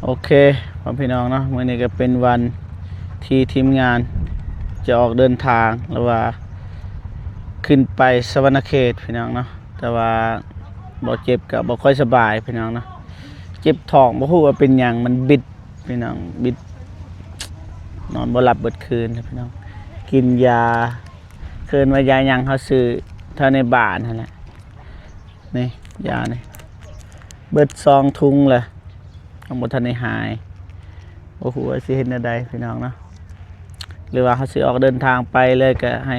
โอเคพ่อพี่น้องเนาะมื้อนี้ก็เป็นวันที่ทีมงานจะออกเดินทางหรือว่าขึ้นไปสวรรณเขตพี่น้องเนาะแต่ว่าบ่เจ็บก็บ่ค่อยสบายพี่น้องเนาะเจ็บท้องบ่ฮู้ว่าเป็นหยังมันบิดพี่น้องบิดนอนบ่หลับเบิดคืนพี่น้องกินยาเคินว่ายาหยังเฮาซื้อเท่าในบ้านนั่นแหละนี่ยานี่เบิด2ถุงเลยทั้งหมดทันได้หายโอ้โหสิเห็นอะไรพี่น้องเนาะหรือว่าเขาสิออกเดินทางไปเลยก็ให้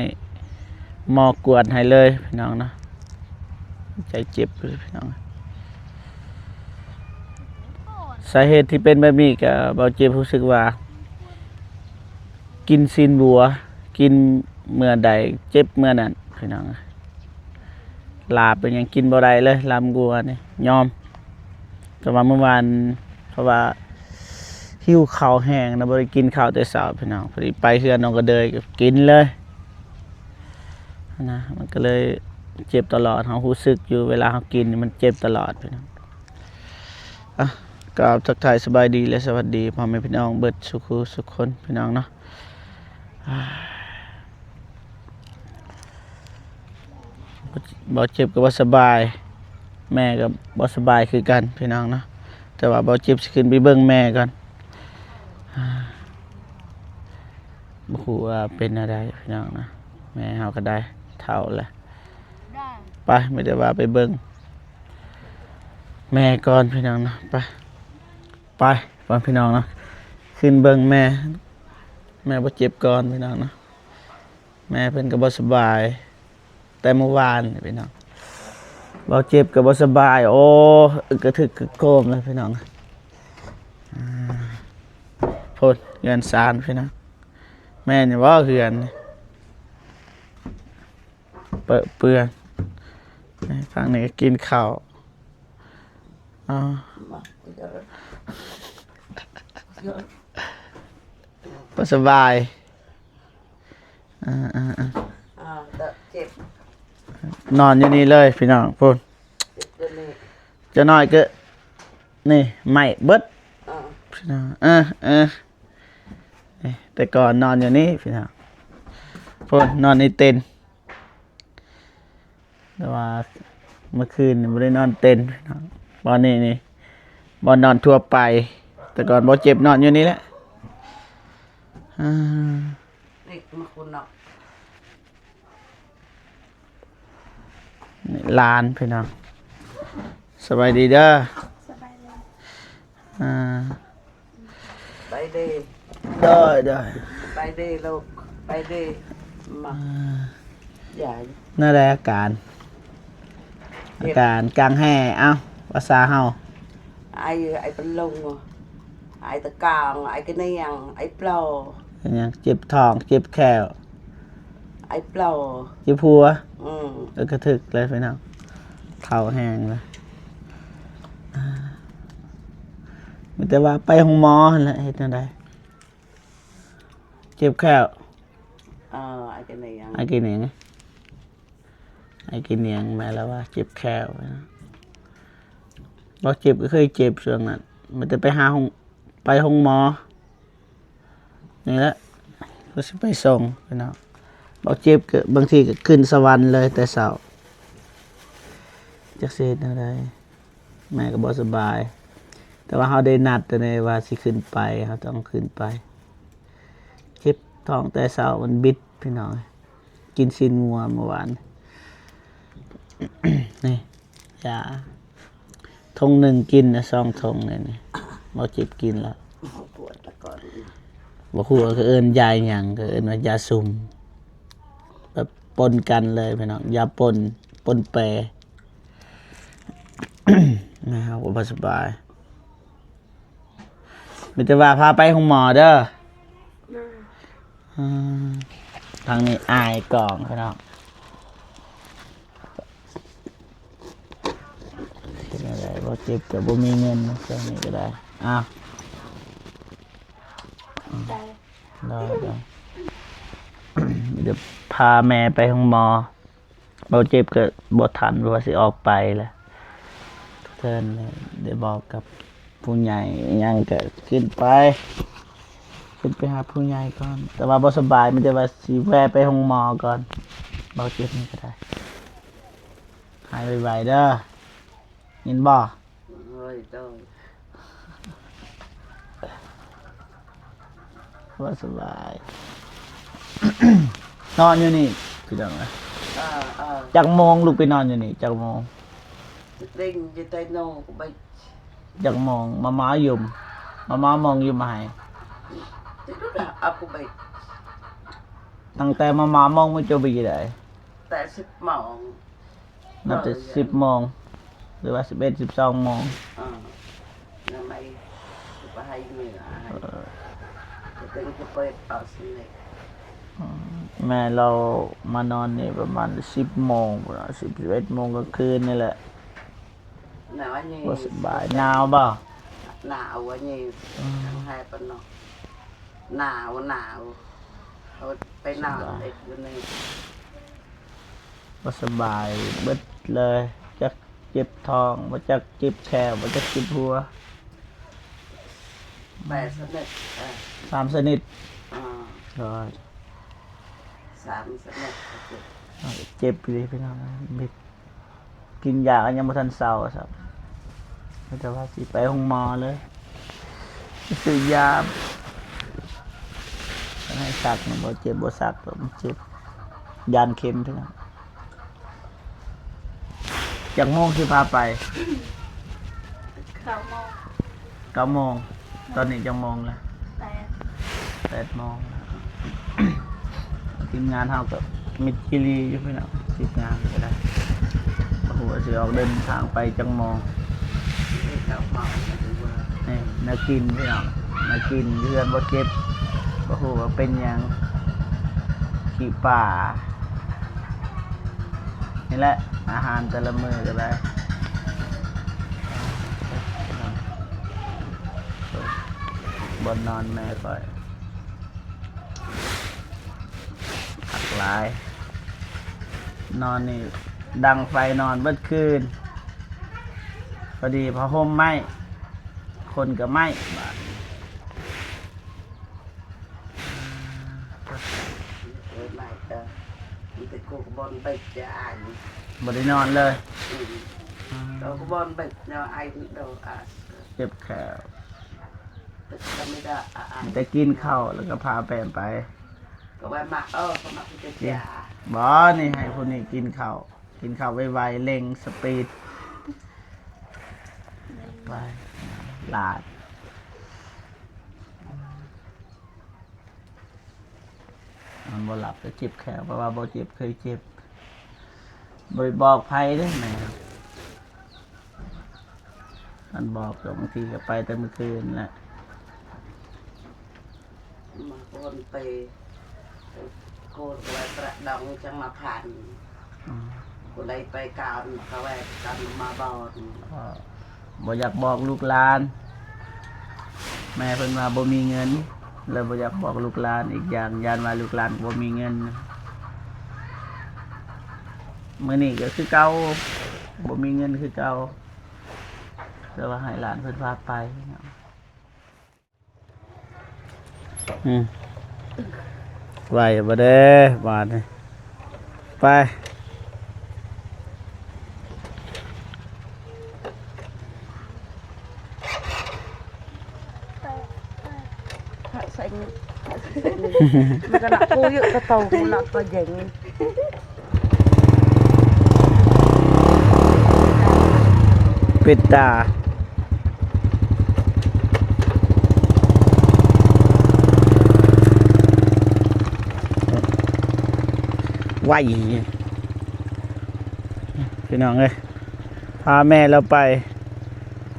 หมอกวดให้เลยพี่น้องเนาะใจเจ็บเลยพี่น้องสาเหตุที่เป็นแบบนี้ก็เบาเจ็บรู้สึกว่ากินซีนบัวกินเมื่อใดเจ็บเมื่อนั้นพี่น้องลาบเป็นยังกินบ่ได้เลยลำบัวนี่ยอมแต่ว่าเมื่อวานเพราะว่าหิวข้าวแห้งนะบ่ได้กินข้าวแต่เช้าพี่น้องพอดีไปเฮือนน้องก็เดยก็กินเลยนะมันก็เลยเจ็บตลอดเฮารู้สึกอยู่เวลาเฮากินมันเจ็บตลอดพี่น้องอ่ะกราบทักทายสบายดีและสวัสดีพ่อแม่พี่น้องเบิดสุขสุขคนพี่น้องเนาะบ่เจ็บก็บ่สบายแม่ก็บ่สบายคือกันพี่น้องเนาะแต่ว่าบ่เจ็บสิขึ้นไปเบิ่งแม่ก่อนบ่ฮู้ว่าเป็นอะไรพี่น้องนะแม่เฮาก็ได้เฒ่าแล้วไปไม่ได้ว่าไปเบิ่งแม่ก่อนพี่น้องนะไปพี่น้องนะขึ้นเบิ่งแม่บ่เจ็บก่อนพี่น้องนะแม่เพิ่นก็บ่สบายแต่เมื่อวานพี่น้องบ่เจ็บก็บ่สบายโอ้กระถึกกระโกมเลยพี่น้องโพดเฮือนซานพี่น้องแม่นี่ว่าเฮือนเปื้อนฟังนี่ก็กินข้าวบ่สบายเจ็บนอนอยู่นี่เลยพี่น้องพูดจะน้อยก็นี่ไม่เบิดพี่น้องแต่ก่อนนอนอยู่นี่พี่น้องพูดนอนในเต็นท์แต่ว่าเมื่อคืนไม่ได้นอนเต็นท์พี่น้องบอนนี่บอนนอนทั่วไปแต่ก่อนบอเจ็บนอนอยู่นี่แหละเด็กมาคุณเนาะลานพี่น้องสบายดีเด้อสบายเลยไปเด้ได้ไปเด้ลูกไปเด้มาใหญ่น่าได้อาการกลางแห่เอ้าภาษาเฮาไอ้เป็นลงไอ้ตะกางไอ้กระเนียงไอ้เปล่าเป็นยังเจ็บท้องเจ็บแขวไอ้เปล่าเจ็บหัวกระถึกเลยพี่น้องเข่าแห้งเลยมีแต่ว่าไปห้องหมอหั่นแหละเฮ็ดจังไดเจ็บแขวไอ้กระเนียงไอ้กินเนียงแม่แล้วว่าเจ็บแขวนะบ่เจ็บก็เคยเจ็บช่วงนั้นมันจะไปห้องหมอนี่แหละก็สิไปส่งพี่น้องบ่เจ็บก็บางทีก็ขึ้นสวรรค์เลยแต่เช้าจักสิเฮ็ดจังไดแม่ก็บ่สบายแต่ว่าเฮาได้นัดแต่ในว่าสิขึ้นไปเฮาต้องขึ้นไปเจ็บท้องแต่เช้ามันบิดพี่น้องกินซีนงัวเมื่อวาน นี่ยาทงหนึ่งกินนะ2 ทงเลยนี่บ่เจ็บกินแล้วปวดตะก่อนบ่ฮู้ว่าก็เอิ้นยาหยังก็เอิ้นว่ายาซุ่มแบบปนกันเลยพี่น้องยาปนแปรนะครับบ่สบายมีแต่ว่าพาไปห้องหมอเด้อทางนี้อายกล่องพี่น้องเป็นอะไรบ่เจ็บแต่บ่มีเงินช่วงนี้ก็ได้อ้าวได้เดี๋ยวพาแม่ไปห้องหมอบ่เจ็บก็บ่ทันว่าสิออกไปแหละทุกท่านได้บอกกับ ผู้ใหญ่ยังก็ขึ้นไปหาผู้ใหญ่ก่อนแต่ว่าบ่สบายมันจะว่าสิแวะไปห้องหมอก่อนเบาเจ็บนี่ก็ได้หายไวๆเด้อยินบ่ rồi rồi ว่าสบาย นอนอยู่นี่พี่น้องนะ จักโมงลูกไปนอนอยู่นี่จักโมง đinh cho tay nô của bệnh จักโมงมาม้ายุ่มมาม้ามองอยู่มาให้ thế rất là ấp của bệnh ตั้งแต่มามามองไม่เจอไปกี่ได้ tại sức mỏng นับแต่10 โมงหรือว่า11 12 โมง năm nay có 2 người tính cái bệnh ở sinh này แม่เรามานอนนี่ประมาณ10 โมง11 โมงก็คืนนี่แหละ nào anh บ่ nhỉ สบายหนาวบ่ nào anh nhỉ thằng hai phần nó nào nào thôiไปนอนเด็กอยู่ใน บ่สบายเบิดเลยจักเจ็บท้องบ่จักเจ็บแขนบ่จักเจ็บหัว แปดสนิท 3 ชนิด ก็ สามสนิท เจ็บอยู่พี่น้องมิดกินยาก็ยังบ่ทันเศร้าครับแต่ว่าสิไปห้องหมอเลยซื้อยาให้สักมันบ่เจ็บบ่สักมันเจ็บยานเข็มพี่น้องจากโมงที่พาไป 9 โมงตอนนี้จังโมงละ8 โมงทีมงานเฮากับมิดกิรีอยู่พี่น้องทีมงานก็ได้หัวสิออกเดินทางไปจังโมง เขาเมาดูว่า นี่น่ากินพี่น้องน่ากินเรือนบ่เจ็บบ่ฮู้ว่าเป็นหยังขี้ป่านี่แหละอาหารแต่ละมื้อก็ได้บนนอนแม่ก่อยหักหลาย นอนนี่ดังไฟนอนเบิดคืนพอดีผ้าห่มไหมคนก็ไหมบาด เออไม่มีแต่กูบอลไปจะอ่าน บ่ได้นอนเลย เราก็บอลไปเนาะไอ้เราอ่าน เจ็บแขว แต่ก็ไม่ได้อ่าน แต่กินข้าวแล้วก็พาแปมไป ก็ไปมาเขามาจะจ่า บ่นี่ให้คนนี้กินข้าวไวๆเร่งสปีดไปลาดมันบ่หลับก็เจ็บแขวเพราะว่าบ่เจ็บเคยเจ็บบ่ได้บอกไผเด้อแม่มันบอกก็บางทีก็ไปแต่เมื่อคืนแหละ มาบอลไปโกนไปประดองจังมาผ่านกูเลยไปการเขาแวกกันมาบอล ก็บ่อยากบอกลูกหลาน แม่เพิ่นว่าบ่มีเงินเลยบ่อยากบอกลูกหลานอีกอย่างยานว่าลูกหลานบ่มีเงินมื้อนี้ก็คือเก่าบ่มีเงินคือเก่าแต่ว่าให้หลานเพิ่นพาไปไหวบ่เด้บาดนี้ไปใส่มันก็หนักกูเยอะกระโตกูหนักตัวใหญ่ ปิดตาไหวพี่น้องเอ้ยพาแม่เราไป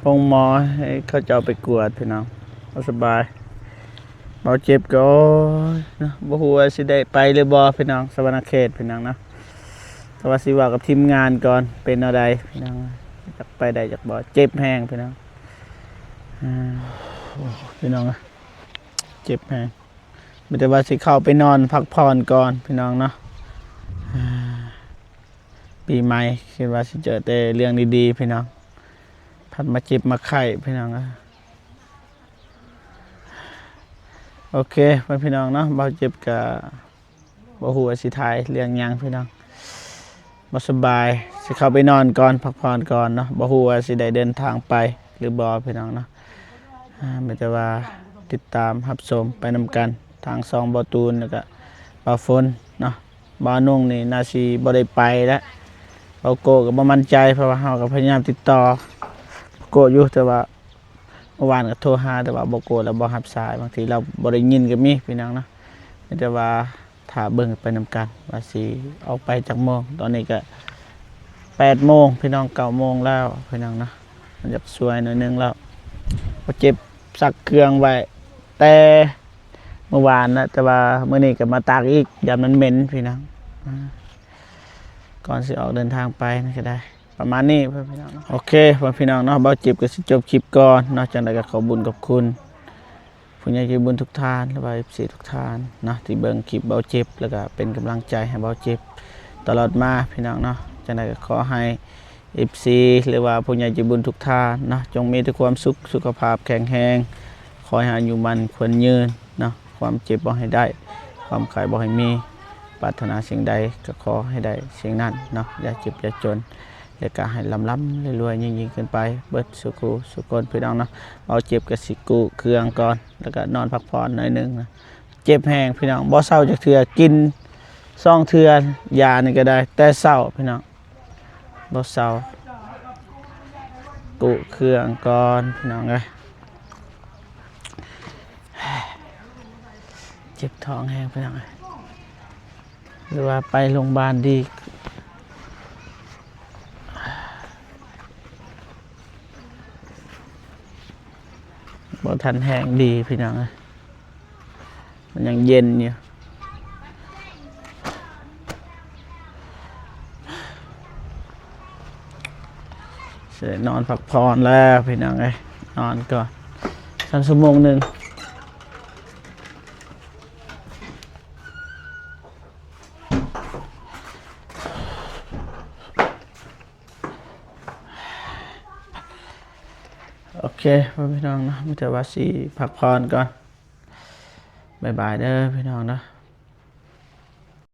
โรงหมอให้เขาจะเอาไปกวดพี่น้องเอาสบายเบาเจ็บก็นะบ่ฮู้ว่าสิได้ไปหรือบ่พี่น้องสวรรณเขตพี่น้องนะแต่ว่าสิว่ากับทีมงานก่อนเป็นเอาใดพี่น้องจักไปได้จักบ่เจ็บแห้งพี่น้องพี่น้องนะเจ็บแห้งมีแต่ว่าสิเข้าไปนอนพักผ่อนก่อนพี่น้องเนาะปีใหม่คิดว่าสิเจอแต่เรื่องดีๆพี่น้องพัดมาเจ็บมาไข้พี่น้องนะ โอเคพี่น้องเนาะบ่เจ็บกับบ่ฮู้ว่าสิทายเรื่องหยังพี่น้องบ่สบายสิเข้าไปนอนก่อนพักผ่อนก่อนเนาะบ่ฮู้ว่าสิได้เดินทางไปหรือบ่พี่น้องเนาะมีแต่ว่าติดตามรับชมไปนำกันทางซองบ่ตูนแล้วก็บ่ฝนเนาะบ่นุ่งนี่น่าสิบ่ได้ไปแล้วบ่โกก็บ่มั่นใจเพราะว่าเฮาก็พยายามติดต่อโกอยู่แต่ว่าเมื่อวานก็โทรหาแต่ว่าบ่โกแล้วบ่รับสายบางทีเราบ่ได้ยินก็มีพี่น้องเนาะมีแต่ว่าถ้าเบิ่งไปนำกันว่าสิออกไปจากโมงตอนนี้ก็8 โมงพี่น้อง9 โมงแล้วพี่น้องเนาะมันจะสวยหน่อยนึงแล้วบ่เจ็บซักเครื่องไว้แต่เมื่อวานนะแต่ว่ามื้อนี้ก็มาตากอีกยามมันเหม็นพี่น้องก่อนสิออกเดินทางไปนั่นก็ได้ประมาณนี้เพื่อนพี่น้องเนาะโอเคเพื่อนพี่น้องเนาะเบาจิบก็สิจบคลิปก่อนนอกจากนั้นก็ขอบุญกับคุณผู้ใหญ่ใจบุญทุกท่านและว่า FC ทุกท่านเนาะที่เบิ่งคลิปเบาจิบแล้วก็เป็นกำลังใจให้เบาจิบตลอดมาพี่น้องเนาะจากนั้นก็ขอให้ FC หรือว่าผู้ใหญ่ใจบุญทุกท่านเนาะจงมีแต่ความสุขสุขภาพแข็งแรงขอให้อายุมันควรยืนเนาะความเจ็บบ่ให้ได้ความไข้บ่ให้มีปรารถนาสิ่งใดก็ขอให้ได้สิ่งนั้นเนาะอย่าเจ็บอย่าจนแล้วก็ให้ล้ำๆรวยๆยิ่งๆขึ้นไปเบิดสุขสุขคนพี่น้องเนาะเอาเจ็บกับสิกุเครื่องก่อนแล้วก็นอนพักผ่อนหน่อยนึงนะเจ็บแห้งพี่น้องบ่เศร้าจากเถื่อกินซ่องเถื่อยานี่ก็ได้แต่เศร้าพี่น้องบ่เศร้ากุเครื่องก่อนพี่น้องเอ้ยเจ็บท้องแห้งพี่น้องเอ้ยหรือว่าไปโรงพยาบาลดีบ่ทันแห้งดีพี่น้องเอ้ยมันยังเย็นอยู่เสร็จนอนพักผ่อนแล้วพี่น้องเอ้ยนอนก่อน3 ชั่วโมงนึงโอเคพี่น้องนะมีแต่ว่าสิพักผ่อนก่อนบ๊ายบายเด้อพี่น้องนะ